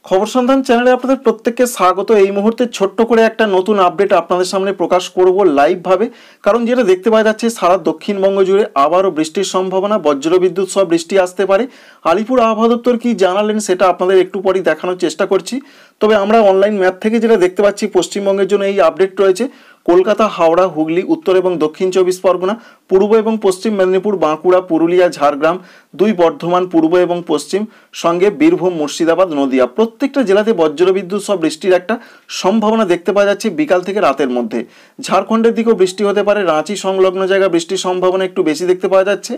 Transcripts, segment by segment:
খবর সন্ধান চ্যানেলে আপনাদের প্রত্যেককে স্বাগত। এই মুহূর্তে ছোট্ট করে একটা নতুন আপডেট আপনাদের সামনে প্রকাশ করব লাইভ ভাবে, কারণ যেটা দেখতে পাওয়া যাচ্ছে সারা দক্ষিণবঙ্গ জুড়ে আবারও বৃষ্টির সম্ভাবনা, বজ্রবিদ্যুৎ সহ বৃষ্টি আসতে পারে। আলিপুর আবহাওয়া দপ্তর কি জানালেন সেটা আপনাদের একটু পরেই দেখানোর চেষ্টা করছি। তবে আমরা অনলাইন ম্যাপ থেকে যেটা দেখতে পাচ্ছি পশ্চিমবঙ্গের জন্য এই আপডেট রয়েছে। কলকাতা, হাওড়া, হুগলি, উত্তর এবং দক্ষিণ চব্বিশ পরগনা, পূর্ব এবং পশ্চিম মেদিনীপুর, বাঁকুড়া, পুরুলিয়া, ঝাড়গ্রাম, 2 বর্ধমান পূর্ব এবং পশ্চিম, সঙ্গে বীরভূম, মুর্শিদাবাদ, নদিয়া, প্রত্যেকটা জেলাতে বজ্রবিদ্যুৎ সহ বৃষ্টির একটা সম্ভাবনা দেখতে পাওয়া যাচ্ছে বিকাল থেকে রাতের মধ্যে। ঝাড়খণ্ডের দিকেও বৃষ্টি হতে পারে, রাঁচি সংলগ্ন জায়গায় বৃষ্টির সম্ভাবনা একটু বেশি দেখতে পাওয়া যাচ্ছে।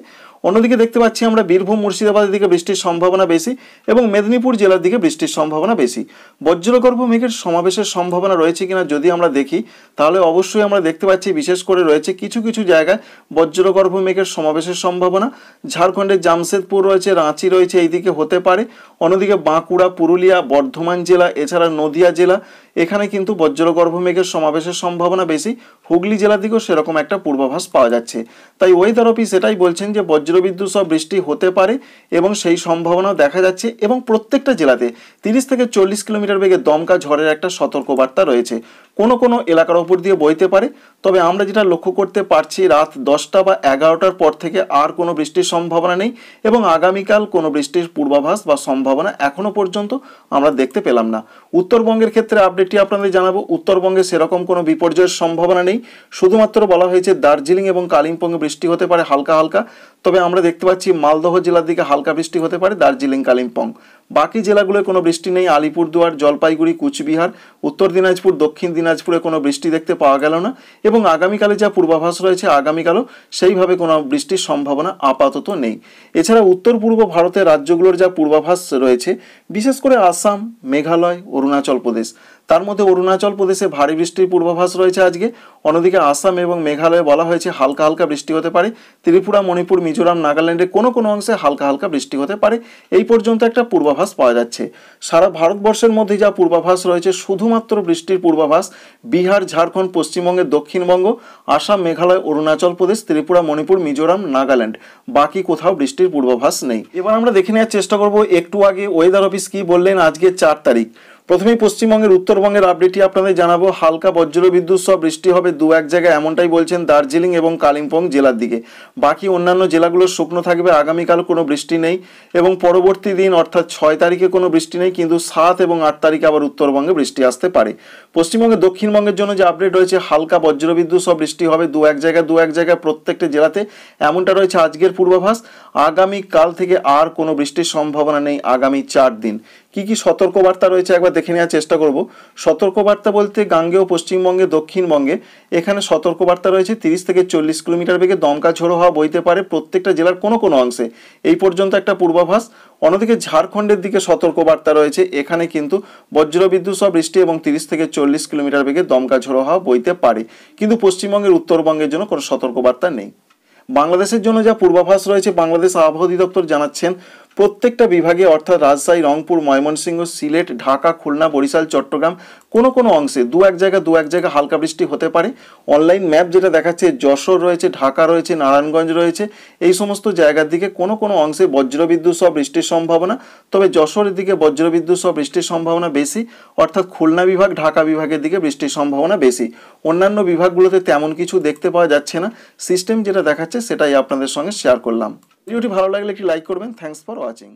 অন্যদিকে দেখতে পাচ্ছি আমরা বীরভূম, মুর্শিদাবাদের দিকে বৃষ্টির সম্ভাবনা বেশি এবং মেদিনীপুর জেলার দিকে বৃষ্টির সম্ভাবনা বেশি। বজ্রগর্ভ মেঘের সমাবেশের সম্ভাবনা রয়েছে কিনা যদি আমরা দেখি, তাহলে অবশ্যই আমরা দেখতে পাচ্ছি বিশেষ করে রয়েছে কিছু কিছু জায়গায় বজ্রগর্ভ মেঘের সমাবেশের সম্ভাবনা। ঝাড়খণ্ডের জামশেদপুর রয়েছে, রাঁচি রয়েছে, এইদিকে হতে পারে। অন্যদিকে বাঁকুড়া, পুরুলিয়া, বর্ধমান জেলা, এছাড়া নদিয়া জেলা, এখানে কিন্তু বজ্রগর্ভ মেঘের সমাবেশের সম্ভাবনা বেশি। হুগলি জেলার দিকেও সেরকম একটা পূর্বাভাস পাওয়া যাচ্ছে। তাই ওয়েদার অফিস এটাই বলছেন যে বজ্রবিদ্যুৎ সহ বৃষ্টি হতে পারে এবং সেই সম্ভাবনাও দেখা যাচ্ছে। এবং প্রত্যেকটা জেলাতে 30 থেকে 40 কিলোমিটার বেগে দমকা ঝড়ের একটা সতর্কবার্তা রয়েছে। কোনো কোনো এলাকার ওপর দিয়ে বইতে পারে। তবে আমরা যেটা লক্ষ্য করতে পারছি, রাত 10টা বা 11টার পর থেকে আর কোনো বৃষ্টির সম্ভাবনা নেই এবং আগামীকাল কোনো বৃষ্টির পূর্বাভাস বা সম্ভাবনা এখনো পর্যন্ত আমরা দেখতে পেলাম না। উত্তরবঙ্গের ক্ষেত্রে আপডেটটি আপনাদের জানাবো। উত্তরবঙ্গে সেরকম কোনো বিপর্যয়ের সম্ভাবনা নেই, শুধুমাত্র বলা হয়েছে দার্জিলিং এবং কালিম্পংয়ে বৃষ্টি হতে পারে হালকা হালকা। তবে আমরা দেখতে পাচ্ছি মালদহ জেলার দিকে হালকা বৃষ্টি হতে পারে, দার্জিলিং, কালিম্পং। বাকি জেলাগুলোয় কোনো বৃষ্টি নেই। আলিপুরদুয়ার, জলপাইগুড়ি, কুচবিহার, উত্তর দিনাজপুর, দক্ষিণ দিনাজপুরে কোনো বৃষ্টি দেখতে পাওয়া গেল না এবং আগামীকালে যা পূর্বাভাস রয়েছে আগামীকালও সেইভাবে কোনো বৃষ্টির সম্ভাবনা আপাতত নেই। এছাড়া উত্তর পূর্ব ভারতের রাজ্যগুলোর যা পূর্বাভাস রয়েছে, বিশেষ করে আসাম, মেঘালয়, অরুণাচল প্রদেশ, তার মধ্যে অরুণাচল প্রদেশে ভারী বৃষ্টির পূর্বাভাস রয়েছে আজকে। অন্যদিকে আসাম এবং মেঘালয়ে বলা হয়েছে হালকা হালকা বৃষ্টি হতে পারে। ত্রিপুরা, মণিপুর, মিজোরাম, নাগাল্যান্ডে কোনো কোনো অংশে হালকা হালকা বৃষ্টি হতে পারে। এই পর্যন্ত একটা পূর্বাভাস পাওয়া যাচ্ছে। সারা ভারতবর্ষের মধ্যে যা পূর্বাভাস রয়েছে, শুধুমাত্র বৃষ্টির পূর্বাভাস বিহার, ঝাড়খণ্ড, পশ্চিমবঙ্গের দক্ষিণবঙ্গ, আসাম, মেঘালয়, অরুণাচল প্রদেশ, ত্রিপুরা, মণিপুর, মিজোরাম, নাগাল্যান্ড, বাকি কোথাও বৃষ্টির পূর্বাভাস নেই। এবার আমরা দেখে নেওয়ার চেষ্টা করব একটু আগে ওয়েদার অফিস কি বললেন আজকে 4 তারিখ। প্রথমেই পশ্চিমবঙ্গের উত্তরবঙ্গের আপডেটটি আপনাদের জানাবো। হালকা বজ্রবিদ্যুৎ সহ বৃষ্টি হবে 2-1 জায়গায়, এমনটাই বলছেন দার্জিলিং এবং কালিম্পং জেলার দিকে। বাকি অন্যান্য জেলাগুলো শুকনো থাকবে। আগামীকাল কোনো বৃষ্টি নেই এবং পরবর্তী দিন অর্থাৎ 6 তারিখে কোনো বৃষ্টি নেই, কিন্তু 7 এবং 8 তারিখে আবার উত্তরবঙ্গে বৃষ্টি আসতে পারে। পশ্চিমবঙ্গের দক্ষিণবঙ্গের জন্য যে আপডেট রয়েছে, হালকা বজ্রবিদ্যুৎ সহ বৃষ্টি হবে 2-1 জায়গায় প্রত্যেকটা জেলাতে, এমনটা রয়েছে আজকের পূর্বাভাস। আগামীকাল থেকে আর কোনো বৃষ্টির সম্ভাবনা নেই আগামী 4 দিন। কি কি সতর্কবার্তা রয়েছে একবার দেখে নেওয়ার চেষ্টা করব। সতর্কবার্তা বলতে গাঙ্গেয় পশ্চিমবঙ্গে, দক্ষিণবঙ্গে এখানে সতর্কবার্তা রয়েছে 30 থেকে 40 কিলোমিটার বেগে দমকা ঝোড়ো হাওয়া বইতে পারে প্রত্যেকটা জেলার কোনো কোনো অংশে। এই পর্যন্ত একটা পূর্বাভাস। অন্যদিকে ঝাড়খণ্ডের দিকে সতর্কবার্তা রয়েছে, এখানে কিন্তু বজ্রবিদ্যুৎ সহ বৃষ্টি এবং 30 থেকে 40 কিলোমিটার বেগে দমকা ঝোড়ো হাওয়া বইতে পারে, কিন্তু পশ্চিমবঙ্গের উত্তরবঙ্গের জন্য কোনো সতর্কবার্তা নেই। বাংলাদেশের জন্য যা পূর্বাভাস রয়েছে, বাংলাদেশ আবহাওয়া অধিদপ্তর জানাচ্ছেন প্রত্যেকটা বিভাগে অর্থাৎ রাজশাহী, রংপুর, ময়মনসিংহ, সিলেট, ঢাকা, খুলনা, বরিশাল, চট্টগ্রাম, কোনো কোনো অংশে 2-1 জায়গায় হালকা বৃষ্টি হতে পারে। অনলাইন ম্যাপ যেটা দেখাচ্ছে, যশোর রয়েছে, ঢাকা রয়েছে, নারায়ণগঞ্জ রয়েছে, এই সমস্ত জায়গার দিকে কোনো কোনো অংশে বজ্রবিদ্যুৎ সহ বৃষ্টির সম্ভাবনা। তবে যশোরের দিকে বজ্রবিদ্যুৎ সহ বৃষ্টির সম্ভাবনা বেশি, অর্থাৎ খুলনা বিভাগ, ঢাকা বিভাগের দিকে বৃষ্টির সম্ভাবনা বেশি। অন্যান্য বিভাগগুলোতে তেমন কিছু দেখতে পাওয়া যাচ্ছে না। সিস্টেম যেটা দেখাচ্ছে সেটাই আপনাদের সঙ্গে শেয়ার করলাম। ভিডিওটি ভালো লাগলে একটি লাইক করবেন। Thanks for watching.